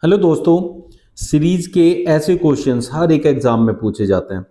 Hello दोस्तों। Series के ऐसे क्वेश्चंस हर एक एग्जाम में पूछे जाते हैं।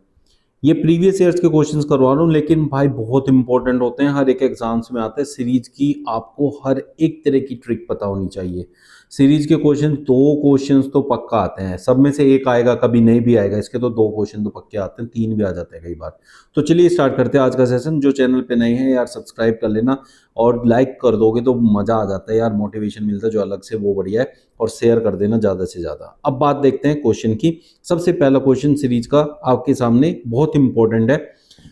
ये प्रीवियस ईयर्स के क्वेश्चंस करवा रहा हूँ, लेकिन भाई बहुत इंपॉर्टेंट होते हैं, हर एक एग्जाम्स में आते हैं। सीरीज की आपको हर एक तरह की ट्रिक पता होनी चाहिए। सीरीज के क्वेश्चन दो क्वेश्चंस तो पक्का आते हैं, सब में से एक आएगा, कभी नहीं भी आएगा। इसके तो दो क्वेश्चन तो पक्के आते हैं, तीन भी आ जाते हैं कई बार। तो चलिए स्टार्ट करते हैं आज का सेशन। जो चैनल पे नए हैं यार सब्सक्राइब कर लेना, और लाइक कर दोगे तो मजा आ जाता है यार, मोटिवेशन मिलता है जो अलग से, वो बढ़िया है। और शेयर कर देना ज़्यादा से ज़्यादा। अब बात देखते हैं क्वेश्चन की। सबसे पहला क्वेश्चन सीरीज का आपके सामने बहुत इंपॉर्टेंट है।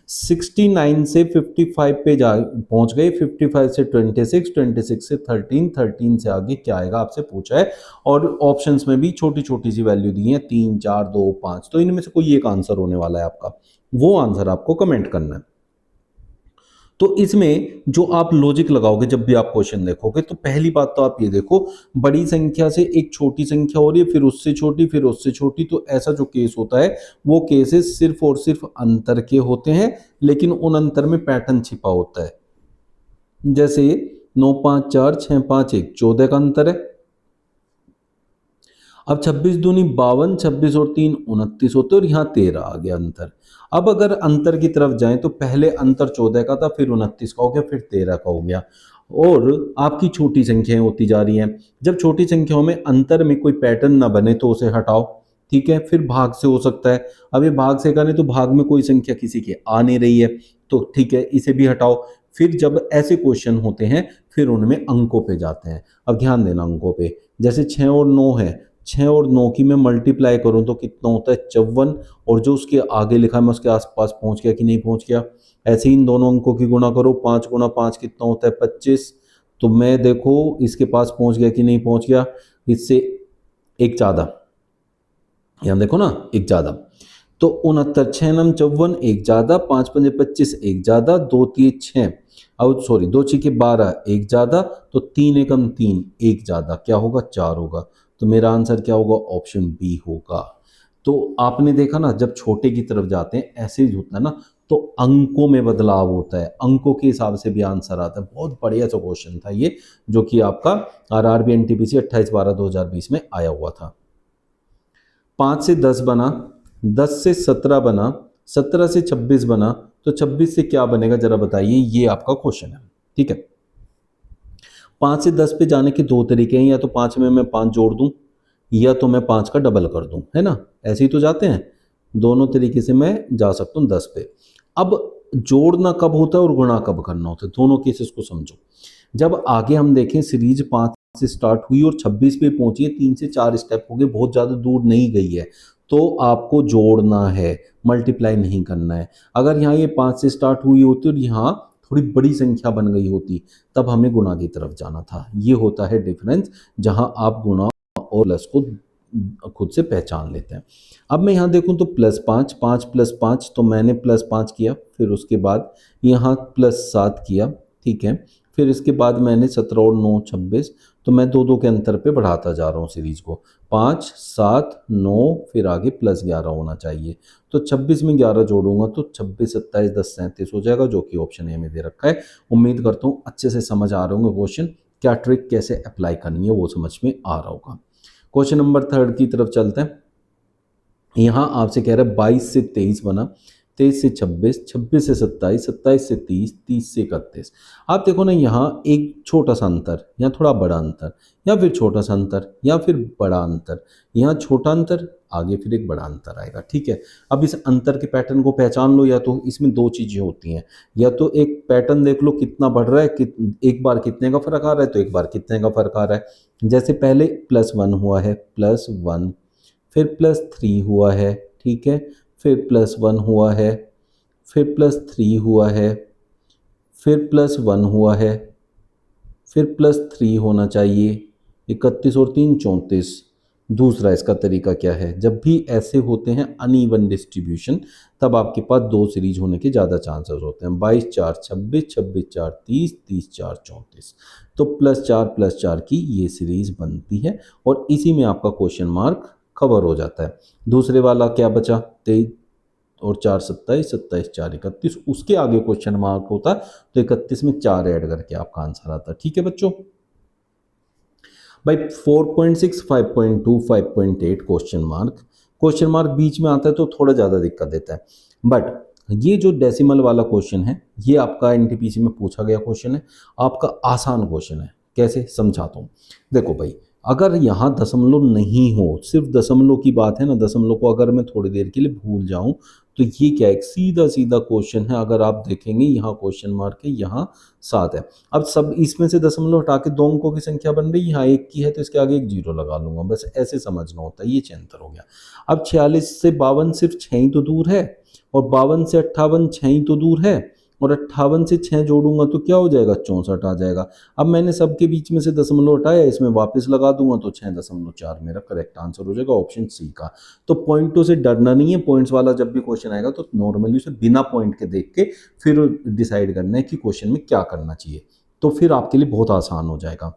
69 से 55 पे जा पहुंच गए, 55 से 26, 26 से 13, 13 से आगे क्या आएगा आपसे पूछा है। और ऑप्शंस में भी छोटी छोटी सी वैल्यू दी है, 3, 4, 2, 5। तो इनमें से कोई एक आंसर होने वाला है आपका, वो आंसर आपको कमेंट करना है। तो इसमें जो आप लॉजिक लगाओगे जब भी आप क्वेश्चन देखोगे, तो पहली बात तो आप ये देखो, बड़ी संख्या से एक छोटी संख्या हो रही है, फिर उससे छोटी, फिर उससे छोटी। तो ऐसा जो केस होता है, वो केसेस सिर्फ और सिर्फ अंतर के होते हैं, लेकिन उन अंतर में पैटर्न छिपा होता है। जैसे 9, 5, 4, 6, 5, 1, 14 का अंतर है। अब 26 दूनी 52, 26 और 3 29 होते, और यहाँ 13 आ गया अंतर। अब अगर अंतर की तरफ जाएं तो पहले अंतर 14 का था, फिर 29 का हो गया, फिर 13 का हो गया। और आपकी छोटी संख्याएं होती जा रही हैं। जब छोटी संख्याओं में अंतर में कोई पैटर्न ना बने तो उसे हटाओ। ठीक है, फिर भाग से हो सकता है। अब ये भाग से करें तो भाग में कोई संख्या किसी की आ नहीं रही है, तो ठीक है, इसे भी हटाओ। फिर जब ऐसे क्वेश्चन होते हैं, फिर उनमें अंकों पे जाते हैं। अब ध्यान देना अंकों पे। जैसे 6 और 9 है, 6 और 9 की मैं मल्टीप्लाई करूं तो कितना होता है 54। और जो उसके आगे लिखा है मैं उसके आसपास पहुंच गया कि नहीं पहुंच गया। ऐसे ही इन दोनों अंकों की गुणा करो, 5 गुणा 5 कितना होता है 25। तो मैं देखो इसके पास पहुंच गया कि नहीं पहुंच गया, इससे एक ज्यादा। यहाँ देखो ना, एक ज्यादा। तो 69, 6 नम 54, एक ज्यादा, 5 पंजे 25, एक ज्यादा, 2 3 6, अब सॉरी 2 6 12, एक ज्यादा। तो 3 एकम 3, एक ज्यादा, क्या होगा 4 होगा। तो मेरा आंसर क्या होगा, ऑप्शन बी होगा। तो आपने देखा ना, जब छोटे की तरफ जाते हैं ऐसे ही होता है ना, तो अंकों में बदलाव होता है, अंकों के हिसाब से भी आंसर आता है। बहुत बढ़िया सा क्वेश्चन था ये, जो कि आपका आरआरबी एनटीपीसी 28/12/2020 में आया हुआ था। 5 से 10 बना, 10 से 17 बना, 17 से 26 बना, तो 26 से क्या बनेगा जरा बताइए, ये आपका क्वेश्चन है। ठीक है, 5 से 10 पे जाने के दो तरीके हैं, या तो 5 में मैं 5 जोड़ दूं, या तो मैं 5 का डबल कर दूं, है ना। ऐसे ही तो जाते हैं, दोनों तरीके से मैं जा सकता हूं 10 पे। अब जोड़ना कब होता है और गुणा कब करना होता है, दोनों केसेस को समझो। जब आगे हम देखें, सीरीज 5 से स्टार्ट हुई और 26 पे पहुंची है, 3 से 4 स्टेप हो गए, बहुत ज़्यादा दूर नहीं गई है, तो आपको जोड़ना है, मल्टीप्लाई नहीं करना है। अगर यहाँ ये 5 से स्टार्ट हुई होती और यहाँ थोड़ी बड़ी संख्या बन गई होती, तब हमें गुणा की तरफ जाना था। ये होता है डिफरेंस, जहाँ आप गुणा और प्लस को खुद से पहचान लेते हैं। अब मैं यहाँ देखूँ तो +5, 5 + 5, तो मैंने +5 किया, फिर उसके बाद यहाँ +7 किया। ठीक है, फिर इसके बाद मैंने 17 और 9 26, तो मैं दो दो के अंतर पे बढ़ाता जा रहा हूँ सीरीज को। 5 7 9, फिर आगे +11 होना चाहिए। तो 26 में 11 जोड़ूंगा तो 26 27 10 37 हो जाएगा, जो कि ऑप्शन ए में दे रखा है। उम्मीद करता हूँ अच्छे से समझ आ रहे होंगे क्वेश्चन, क्या ट्रिक कैसे अप्लाई करनी है वो समझ में आ रहा होगा। क्वेश्चन नंबर 3 की तरफ चलते हैं। यहाँ आपसे कह रहा है 22 से 23 बना, 23 से 26, 26 से 27, 27 से 30, 30 से 31। आप देखो ना, यहाँ एक छोटा सा अंतर, यहाँ थोड़ा बड़ा अंतर, या फिर छोटा सा अंतर, या फिर बड़ा अंतर। यहाँ छोटा अंतर, आगे फिर एक बड़ा अंतर आएगा। ठीक है, अब इस अंतर के पैटर्न को पहचान लो। या तो इसमें दो चीज़ें होती हैं, या तो एक पैटर्न देख लो कितना बढ़ रहा है, एक बार कितने का फर्क आ रहा है, तो एक बार कितने का फर्क आ रहा है। जैसे पहले +1 हुआ है, +1, फिर +3 हुआ है। ठीक है, फिर +1 हुआ है, फिर +3 हुआ है, फिर +1 हुआ है, फिर +3 होना चाहिए। 31 और 3 34। दूसरा इसका तरीका क्या है, जब भी ऐसे होते हैं अनइवन डिस्ट्रीब्यूशन, तब आपके पास दो सीरीज होने के ज़्यादा चांसेस होते हैं। 22 4 26, 26 4 30, 30 4 34। तो +4 की ये सीरीज बनती है, और इसी में आपका क्वेश्चन मार्क कवर हो जाता है। दूसरे वाला क्या बचा, 23 और 4 27, 27 4 31, उसके आगे क्वेश्चन मार्क होता, तो 31 में 4 ऐड करके आपका आंसर आता। ठीक है बच्चों, भाई 4.6, 5.2, 5.8 क्वेश्चन मार्क बीच में आता है तो थोड़ा ज़्यादा दिक्कत देता है। बट ये जो डेसिमल वाला क्वेश्चन है ये आपका एनटीपीसी में पूछा गया क्वेश्चन है, आपका आसान क्वेश्चन है। कैसे समझाता हूँ, देखो भाई अगर यहाँ दशमलव नहीं हो, सिर्फ दशमलव की बात है ना, दशमलव को अगर मैं थोड़ी देर के लिए भूल जाऊं तो ये क्या है, एक सीधा सीधा क्वेश्चन है। अगर आप देखेंगे यहाँ क्वेश्चन मार्क है, यहाँ 7 है। अब सब इसमें से दशमलव हटा के 2 अंकों की संख्या बन रही है, यहाँ 1 की है तो इसके आगे एक 0 लगा लूंगा, बस ऐसे समझना होता है। ये 76 हो गया। अब 46 से 52 सिर्फ 6 ही तो दूर है, और 52 से 58 6 ही तो दूर है, और 58 से 6 जोड़ूंगा तो क्या हो जाएगा, 64 आ जाएगा। अब मैंने सबके बीच में से दशमलव हटाया, इसमें वापस लगा दूंगा तो 6.4 मेरा करेक्ट आंसर हो जाएगा ऑप्शन सी का। तो पॉइंटों से डरना नहीं है, पॉइंट्स वाला जब भी क्वेश्चन आएगा तो नॉर्मली उसे बिना पॉइंट के देख के फिर डिसाइड करना है कि क्वेश्चन में क्या करना चाहिए, तो फिर आपके लिए बहुत आसान हो जाएगा।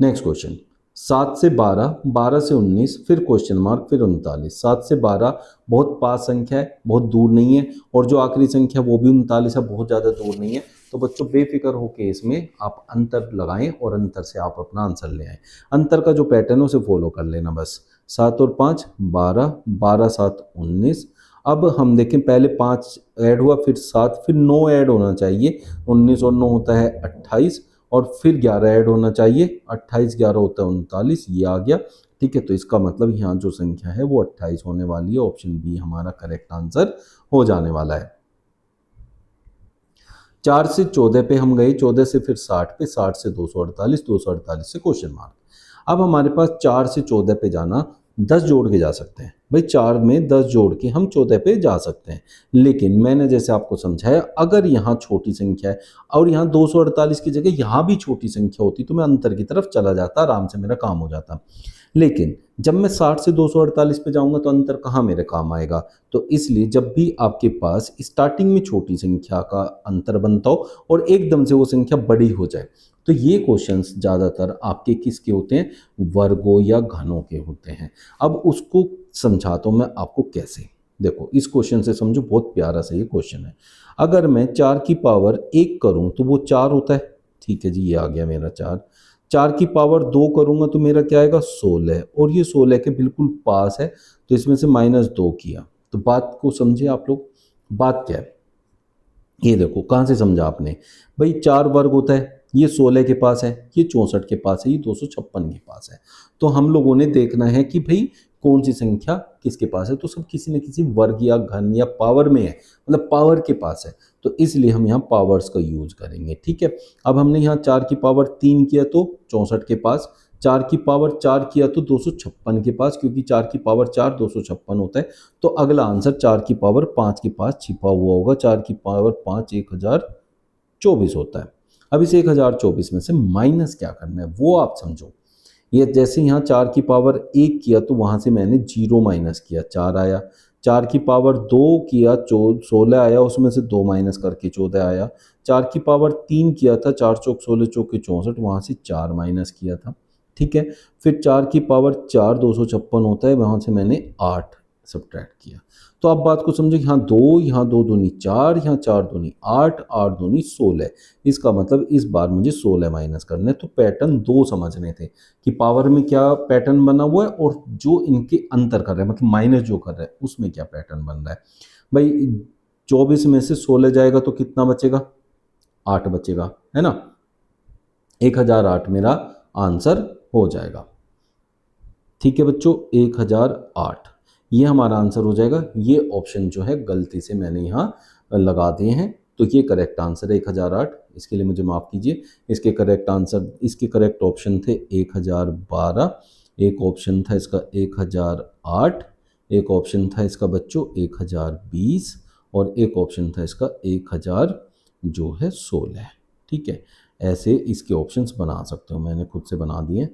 नेक्स्ट क्वेश्चन, 7 से 12, 12 से 19, फिर क्वेश्चन मार्क, फिर 39। 7 से 12 बहुत पास संख्या है, बहुत दूर नहीं है, और जो आखिरी संख्या वो भी 39 है, बहुत ज़्यादा दूर नहीं है। तो बच्चों बेफिक्र होके इसमें आप अंतर लगाएं और अंतर से आप अपना आंसर ले आएं। अंतर का जो पैटर्न है उसे फॉलो कर लेना बस। 7 और 5 12, 12 7 19। अब हम देखें, पहले 5 ऐड हुआ, फिर 7, फिर 9 ऐड होना चाहिए, 19 और 9 होता है 28, और फिर 11 ऐड होना चाहिए, 28 11 होता है 39, ये आ गया। ठीक है, तो इसका मतलब यहाँ जो संख्या है वो 28 होने वाली है। ऑप्शन बी हमारा करेक्ट आंसर हो जाने वाला है। 4 से 14 पे हम गए, 14 से फिर 60 पे, 60 से 248, 248 से क्वेश्चन मार्क। अब हमारे पास 4 से 14 पे जाना, 10 जोड़ के जा सकते हैं भाई, 4 में 10 जोड़ के हम 14 पे जा सकते हैं। लेकिन मैंने जैसे आपको समझाया, अगर यहाँ छोटी संख्या है और यहाँ 248 की जगह यहाँ भी छोटी संख्या होती तो मैं अंतर की तरफ चला जाता, आराम से मेरा काम हो जाता। लेकिन जब मैं 60 से 248 पे जाऊंगा तो अंतर कहाँ मेरे काम आएगा। तो इसलिए जब भी आपके पास स्टार्टिंग में छोटी संख्या का अंतर बनता हो और एकदम से वो संख्या बड़ी हो जाए, तो ये क्वेश्चंस ज़्यादातर आपके किसके होते हैं, वर्गों या घनों के होते हैं। अब उसको समझाता हूँ मैं आपको कैसे। देखो इस क्वेश्चन से समझो, बहुत प्यारा सा ये क्वेश्चन है। अगर मैं 4 की पावर 1 करूँ तो वो 4 होता है। ठीक है जी, ये आ गया मेरा 4। 4 की पावर 2 करूंगा तो मेरा क्या आएगा, 16, और ये 16 के बिल्कुल पास है, तो इसमें से -2 किया। तो बात को समझे आप लोग, बात क्या है, ये देखो कहाँ से समझा आपने भाई, 4 वर्ग होता है, ये 16 के पास है, ये 64 के पास है, ये 256 के पास है। तो हम लोगों ने देखना है कि भाई कौन सी संख्या किसके पास है, तो सब किसी न किसी वर्ग या घन या पावर में है, मतलब पावर के पास है। तो इसलिए हम यहाँ पावर्स का यूज करेंगे। ठीक है, अब हमने यहाँ 4 की पावर 3 किया तो 64 के पास, 4 की पावर 4 किया तो 256 के पास, क्योंकि 4 की पावर 4 256 होता है। तो अगला आंसर 4 की पावर 5 के पास छिपा हुआ होगा, 4 की पावर 5 1024 होता है। अब इस 1024 में से माइनस क्या करना है वो आप समझो। ये जैसे यहाँ 4 की पावर 1 किया तो वहाँ से मैंने 0 माइनस किया, 4 आया। 4 की पावर 2 किया, 16 आया, उसमें से 2 माइनस करके 14 आया। 4 की पावर 3 किया था, 4 चौक 16 चौके 64, वहाँ से 4 माइनस किया था। ठीक है, फिर 4 की पावर 4 256 होता है, वहाँ से मैंने 8 सब्ट्रैक्ट किया। तो आप बात को समझो, यहाँ 2 दूनी 4, यहाँ 4 दूनी 8, 8 दूनी 16। इसका मतलब इस बार मुझे 16 माइनस करना है। तो पैटर्न 2 समझने थे कि पावर में क्या पैटर्न बना हुआ है और जो इनके अंतर कर रहे हैं, मतलब माइनस जो कर रहे हैं उसमें क्या पैटर्न बन रहा है। भाई 24 में से 16 जाएगा तो कितना बचेगा, 8 बचेगा, है ना। 1008 मेरा आंसर हो जाएगा। ठीक है बच्चों, 1008 ये हमारा आंसर हो जाएगा। ये ऑप्शन जो है गलती से मैंने यहाँ लगा दिए हैं, तो ये करेक्ट आंसर है 1008। इसके लिए मुझे माफ़ कीजिए। इसके करेक्ट आंसर, इसके करेक्ट ऑप्शन थे 1012, एक ऑप्शन था इसका 1008, एक ऑप्शन था इसका बच्चों 1020, और एक ऑप्शन था इसका 1000 जो है 16। ठीक है, ऐसे इसके ऑप्शंस बना सकते हो, मैंने खुद से बना दिए।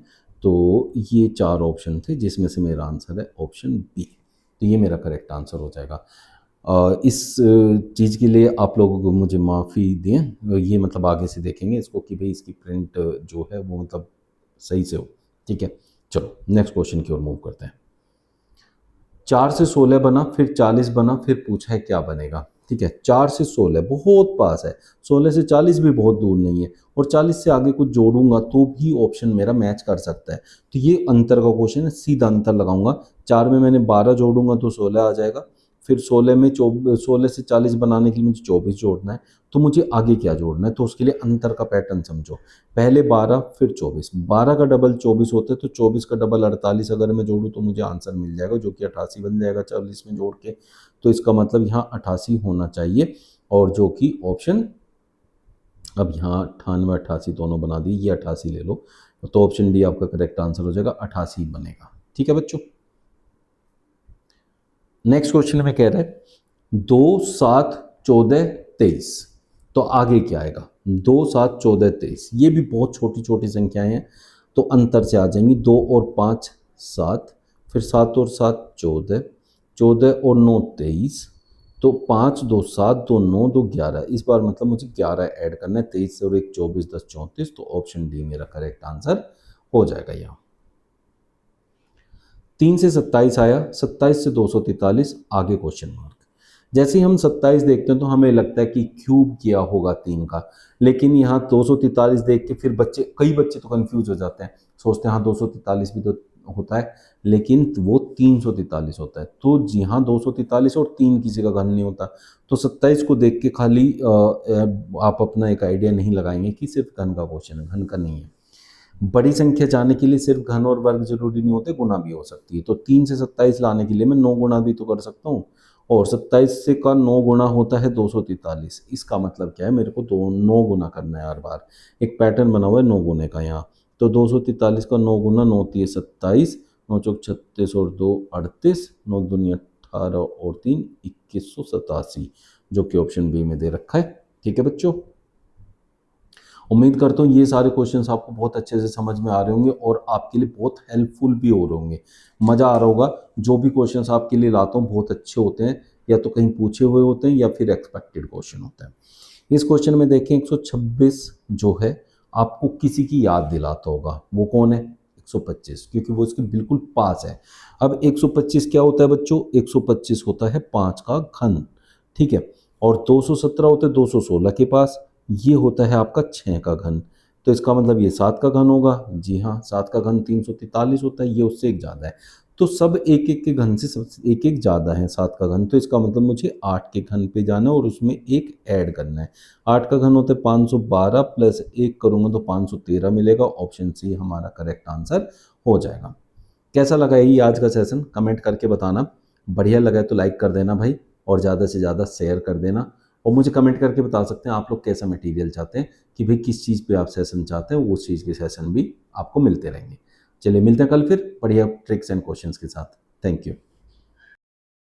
तो ये 4 ऑप्शन थे जिसमें से मेरा आंसर है ऑप्शन बी। तो ये मेरा करेक्ट आंसर हो जाएगा। इस चीज़ के लिए आप लोगों को मुझे माफ़ी दें, ये मतलब आगे से देखेंगे इसको कि भाई इसकी प्रिंट जो है वो मतलब सही से हो। ठीक है, चलो नेक्स्ट क्वेश्चन की ओर मूव करते हैं। 4 से 16 बना, फिर 40 बना, फिर पूछा है क्या बनेगा। ठीक है, 4 से 16 बहुत पास है, 16 से 40 भी बहुत दूर नहीं है, और 40 से आगे कुछ जोड़ूंगा तो भी ऑप्शन मेरा मैच कर सकता है। तो ये अंतर का क्वेश्चन है, सीधा अंतर लगाऊंगा। 4 में मैंने 12 जोड़ूंगा तो 16 आ जाएगा, फिर 16 में 16 से 40 बनाने के लिए मुझे 24 जोड़ना है, तो मुझे आगे क्या जोड़ना है, तो उसके लिए अंतर का पैटर्न समझो। पहले 12 फिर 24, 12 का डबल 24 होता है, तो 24 का डबल 48 अगर मैं जोड़ूँ तो मुझे आंसर मिल जाएगा, जो कि 88 बन जाएगा 40 में जोड़ के। तो इसका मतलब यहाँ 88 होना चाहिए, और जो कि ऑप्शन, अब यहाँ 98 88 दोनों बना दिए, ये 88 ले लो, तो ऑप्शन डी आपका करेक्ट आंसर हो जाएगा, 88 बनेगा। ठीक है बच्चों। नेक्स्ट क्वेश्चन में कह रहा है 2 7 14 23, तो आगे क्या आएगा, 2 7 14 23, ये भी बहुत छोटी छोटी संख्याएं हैं, तो अंतर से आ जाएंगी, 2 और 5 7, फिर 7 और 7 14, 14 और 9 23, तो 5 2 7 2 9 2 11, इस बार मतलब मुझे 11 ऐड करना है, 23 और 1 24 10 34, तो ऑप्शन डी मेरा करेक्ट आंसर हो जाएगा। यहाँ 3 से 27 आया, 27 से 243, आगे क्वेश्चन मार्क। जैसे ही हम 27 देखते हैं तो हमें लगता है कि क्यूब किया होगा 3 का, लेकिन यहाँ 243 देख के फिर कई बच्चे तो कंफ्यूज हो जाते हैं, सोचते हैं हाँ 243 भी तो होता है, लेकिन वो 343 होता है। तो जी हाँ, 243 और 3 किसी का घन नहीं होता। तो 27 को देख के खाली आप अपना एक आइडिया नहीं लगाएंगे कि सिर्फ घन का क्वेश्चन है, घन का नहीं है। बड़ी संख्या जाने के लिए सिर्फ घन और वर्ग जरूरी नहीं होते, गुना भी हो सकती है। तो 3 से 27 लाने के लिए मैं 9 गुना भी तो कर सकता हूँ, और 27 से का 9 गुना होता है 243। इसका मतलब क्या है, मेरे को 9 गुना करना है हर बार। एक पैटर्न बना हुआ है 9 गुने का यहाँ। तो 243 का 9 गुना, 9 3 27, 9 चौक 36 और 2 38, 9 दूनी 18 और 3 2187, जो कि ऑप्शन बी में दे रखा है। ठीक है बच्चों, उम्मीद करता हूँ ये सारे क्वेश्चंस आपको बहुत अच्छे से समझ में आ रहे होंगे और आपके लिए बहुत हेल्पफुल भी हो रहे होंगे। मज़ा आ रहा होगा, जो भी क्वेश्चंस आपके लिए लाता हूँ बहुत अच्छे होते हैं, या तो कहीं पूछे हुए होते हैं या फिर एक्सपेक्टेड क्वेश्चन होता है। इस क्वेश्चन में देखें 126 जो है आपको किसी की याद दिलाता होगा, वो कौन है, 125, क्योंकि वो इसके बिल्कुल पास है। अब 125 क्या होता है बच्चों, 125 होता है 5 का घन, ठीक है, और 217 होता है 216 के पास, ये होता है आपका 6 का घन। तो इसका मतलब ये 7 का घन होगा, जी हाँ 7 का घन 343 होता है, ये उससे एक ज़्यादा है। तो सब एक एक के घन से सब एक एक ज़्यादा है 7 का घन, तो इसका मतलब मुझे 8 के घन पे जाना है और उसमें एक ऐड करना है। 8 का घन होता है 512, प्लस 1 करूँगा तो 513 मिलेगा, ऑप्शन सी हमारा करेक्ट आंसर हो जाएगा। कैसा लगा ये आज का सेशन, कमेंट करके बताना। बढ़िया लगा है तो लाइक कर देना भाई, और ज़्यादा से ज़्यादा शेयर कर देना, और मुझे कमेंट करके बता सकते हैं आप लोग कैसा मटेरियल चाहते हैं, कि भाई किस चीज़ पे आप सेशन चाहते हैं, उस चीज़ के सेशन भी आपको मिलते रहेंगे। चलिए मिलते हैं कल फिर बढ़िया ट्रिक्स एंड क्वेश्चंस के साथ। Thank you.